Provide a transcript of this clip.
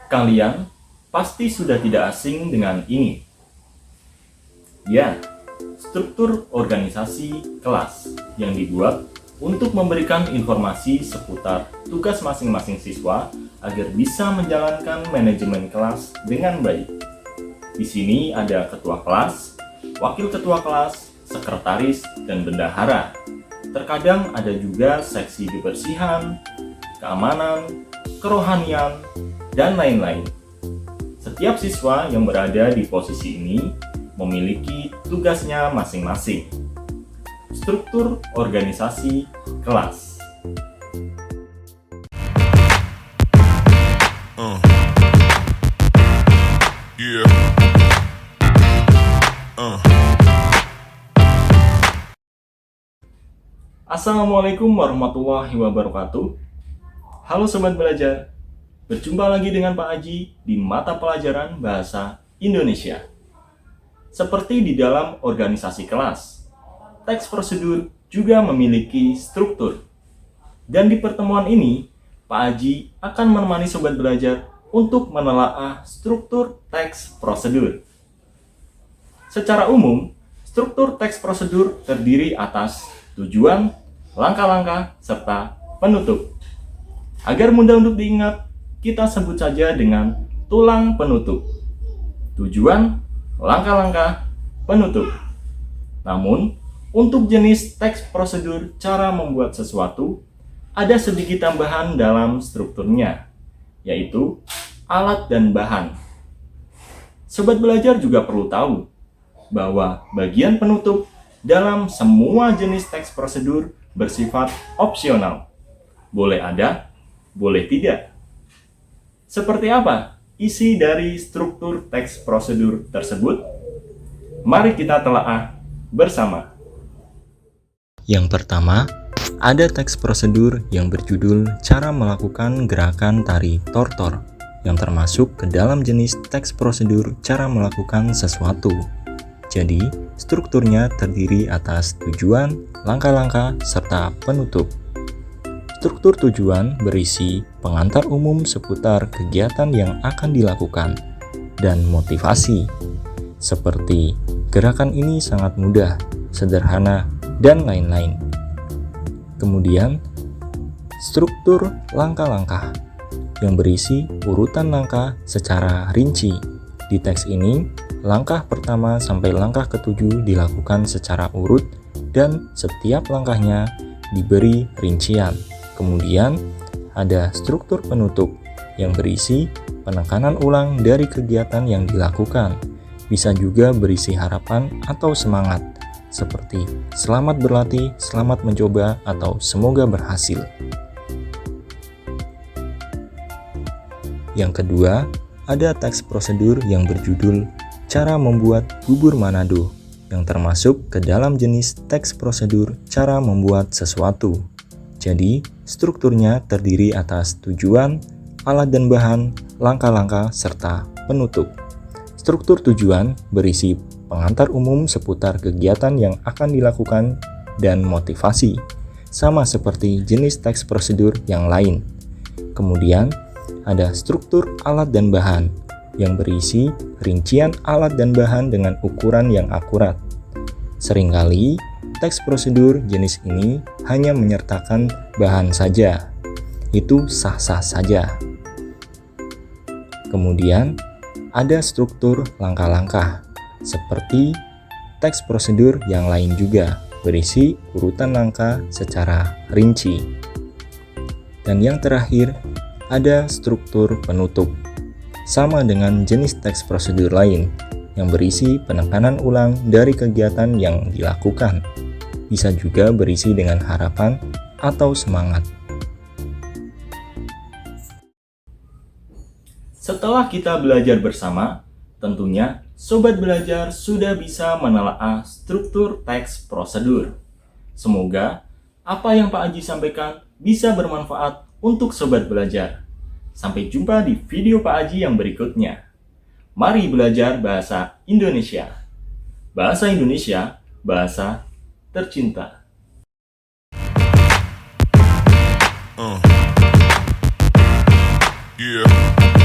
Kalian pasti sudah tidak asing dengan ini. Ya, struktur organisasi kelas yang dibuat untuk memberikan informasi seputar tugas masing-masing siswa agar bisa menjalankan manajemen kelas dengan baik. Di sini ada ketua kelas, wakil ketua kelas, sekretaris, dan bendahara. Terkadang ada juga seksi kebersihan, keamanan, kerohanian, dan lain-lain. Setiap siswa yang berada di posisi ini memiliki tugasnya masing-masing. Struktur organisasi kelas. Assalamualaikum warahmatullahi wabarakatuh. Halo Sobat Belajar, berjumpa lagi dengan Pak Aji di mata pelajaran Bahasa Indonesia. Seperti di dalam organisasi kelas, teks prosedur juga memiliki struktur. Dan di pertemuan ini, Pak Aji akan menemani Sobat Belajar untuk menelaah struktur teks prosedur. Secara umum, struktur teks prosedur terdiri atas tujuan, langkah-langkah, serta penutup. Agar mudah untuk diingat, kita sebut saja dengan tulang penutup. Tujuan, langkah-langkah, penutup. Namun, untuk jenis teks prosedur cara membuat sesuatu, ada sedikit tambahan dalam strukturnya, yaitu alat dan bahan. Sobat Belajar juga perlu tahu bahwa bagian penutup dalam semua jenis teks prosedur bersifat opsional. Boleh ada, boleh tidak. Seperti apa isi dari struktur teks prosedur tersebut? Mari kita telaah bersama. Yang pertama, ada teks prosedur yang berjudul cara melakukan gerakan tari tortor, yang termasuk ke dalam jenis teks prosedur cara melakukan sesuatu. Jadi, strukturnya terdiri atas tujuan, langkah-langkah, serta penutup. Struktur tujuan berisi pengantar umum seputar kegiatan yang akan dilakukan dan motivasi, seperti gerakan ini sangat mudah, sederhana, dan lain-lain. Kemudian, struktur langkah-langkah yang berisi urutan langkah secara rinci. Di teks ini, langkah pertama sampai langkah ketujuh dilakukan secara urut dan setiap langkahnya diberi rincian. Kemudian ada struktur penutup yang berisi penekanan ulang dari kegiatan yang dilakukan. Bisa juga berisi harapan atau semangat, seperti selamat berlatih, selamat mencoba, atau semoga berhasil. Yang kedua, ada teks prosedur yang berjudul cara membuat bubur Manado, yang termasuk ke dalam jenis teks prosedur cara membuat sesuatu. Jadi, strukturnya terdiri atas tujuan, alat dan bahan, langkah-langkah, serta penutup. Struktur tujuan berisi pengantar umum seputar kegiatan yang akan dilakukan dan motivasi, sama seperti jenis teks prosedur yang lain. Kemudian, ada struktur alat dan bahan, yang berisi rincian alat dan bahan dengan ukuran yang akurat. Seringkali, teks prosedur jenis ini hanya menyertakan bahan saja. Itu sah-sah saja. Kemudian, ada struktur langkah-langkah, seperti teks prosedur yang lain juga, berisi urutan langkah secara rinci. Dan yang terakhir, ada struktur penutup. Sama dengan jenis teks prosedur lain, yang berisi penekanan ulang dari kegiatan yang dilakukan. Bisa juga berisi dengan harapan atau semangat. Setelah kita belajar bersama, tentunya Sobat Belajar sudah bisa menelaah struktur teks prosedur. Semoga apa yang Pak Aji sampaikan bisa bermanfaat untuk Sobat Belajar. Sampai jumpa di video Pak Aji yang berikutnya. Mari belajar bahasa Indonesia. Bahasa Indonesia, bahasa tercinta. Yeah.